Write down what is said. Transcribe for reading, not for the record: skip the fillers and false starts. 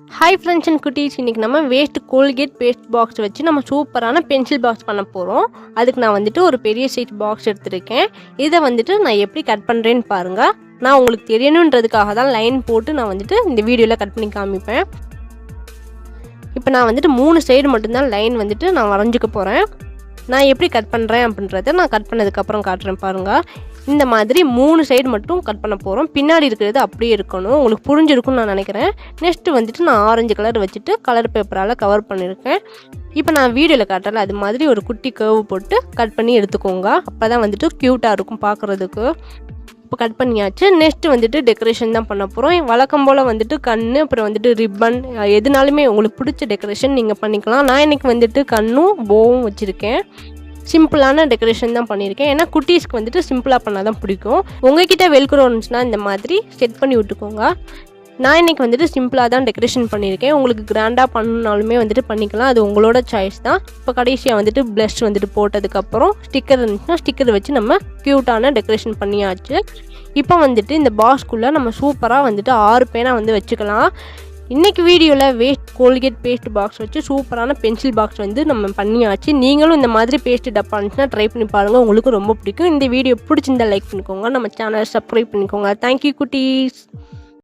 Hi friends and குட்டீஸ், இன்றைக்கி நம்ம வேஸ்ட் கோல்கேட் பேஸ்ட் பாக்ஸ் வச்சு நம்ம சூப்பரான பென்சில் பாக்ஸ் பண்ண போகிறோம். அதுக்கு நான் வந்துட்டு ஒரு பெரிய சைஸ் பாக்ஸ் எடுத்திருக்கேன். இதை வந்துட்டு நான் எப்படி கட் பண்ணுறேன்னு பாருங்கள். நான் உங்களுக்கு தெரியணுன்றதுக்காக தான் லைன் போட்டு நான் வந்துட்டு இந்த வீடியோவில் கட் பண்ணி காமிப்பேன். இப்போ நான் வந்துட்டு 3 சைடு மட்டும்தான் லைன் வந்துட்டு நான் வரைஞ்சிக்க போகிறேன். நான் எப்படி கட் பண்ணுறேன் அப்படின்றத நான் கட் பண்ணதுக்கப்புறம் காட்டுறேன் பாருங்கள். இந்த மாதிரி 3 சைடு மட்டும் கட் பண்ண போகிறோம். பின்னாடி இருக்கிறது அப்படியே இருக்கணும். உங்களுக்கு புரிஞ்சிருக்கும்னு நான் நினைக்கிறேன். நெக்ஸ்ட்டு வந்துட்டு நான் ஆரஞ்சு கலர் வச்சுட்டு கலர் பேப்பரால் கவர் பண்ணியிருக்கேன். இப்போ நான் வீடியோவில் காட்டலை, அது மாதிரி ஒரு குட்டி கர்வ் போட்டு கட் பண்ணி எடுத்துக்கோங்க. அப்போ தான் வந்துட்டு க்யூட்டாக இருக்கும் பார்க்குறதுக்கு. இப்போ கட் பண்ணியாச்சு. நெக்ஸ்ட்டு வந்துட்டு டெக்கரேஷன் தான் பண்ண போகிறோம். வழக்கம் போல் வந்துட்டு கண்ணு, அப்புறம் வந்துட்டு ரிப்பன், எதுனாலுமே உங்களுக்கு பிடிச்ச டெக்கரேஷன் நீங்கள் பண்ணிக்கலாம். நான் இன்றைக்கி வந்துட்டு கண்ணும் போவும் வச்சுருக்கேன். சிம்பிளான டெக்கரேஷன் தான் பண்ணியிருக்கேன். ஏன்னா குட்டீஸ்க்கு வந்துட்டு சிம்பிளாக பண்ணால் தான் பிடிக்கும். உங்கள்கிட்ட வெல்க்ரோ இருந்துச்சுன்னா இந்த மாதிரி செட் பண்ணி விட்டுக்கோங்க. நான் இன்றைக்கி வந்துட்டு சிம்பிளாக தான் டெக்கரேஷன் பண்ணியிருக்கேன். உங்களுக்கு கிராண்டாக பண்ணாலுமே வந்துட்டு பண்ணிக்கலாம், அது உங்களோட சாய்ஸ் தான். இப்போ கடைசியாக வந்துட்டு ப்ளஷ் வந்துட்டு போட்டதுக்கப்புறம் ஸ்டிக்கர் இருந்துச்சுன்னா ஸ்டிக்கர் வச்சு நம்ம க்யூட்டான டெக்கரேஷன் பண்ணியாச்சு. இப்போ வந்துட்டு இந்த பாக்ஸ்குள்ளே நம்ம சூப்பராக வந்துட்டு 6 பேனா வந்து வச்சுக்கலாம். இன்றைக்கி வீடியோவில் வேஸ்ட் கோல்கேட் பேஸ்ட் பாக்ஸ் வச்சு சூப்பரான பென்சில் பாக்ஸ் வந்து நம்ம பண்ணியாச்சு. நீங்களும் இந்த மாதிரி பேஸ்ட் டப்பா இருந்துச்சுன்னா ட்ரை பண்ணி பாருங்கள், உங்களுக்கு ரொம்ப பிடிக்கும். இந்த வீடியோ பிடிச்சிருந்தா லைக் பண்ணிக்கோங்க, நம்ம சேனலை சப்ஸ்கிரைப் பண்ணிக்கோங்க. தேங்க்யூ குட்டீஸ்.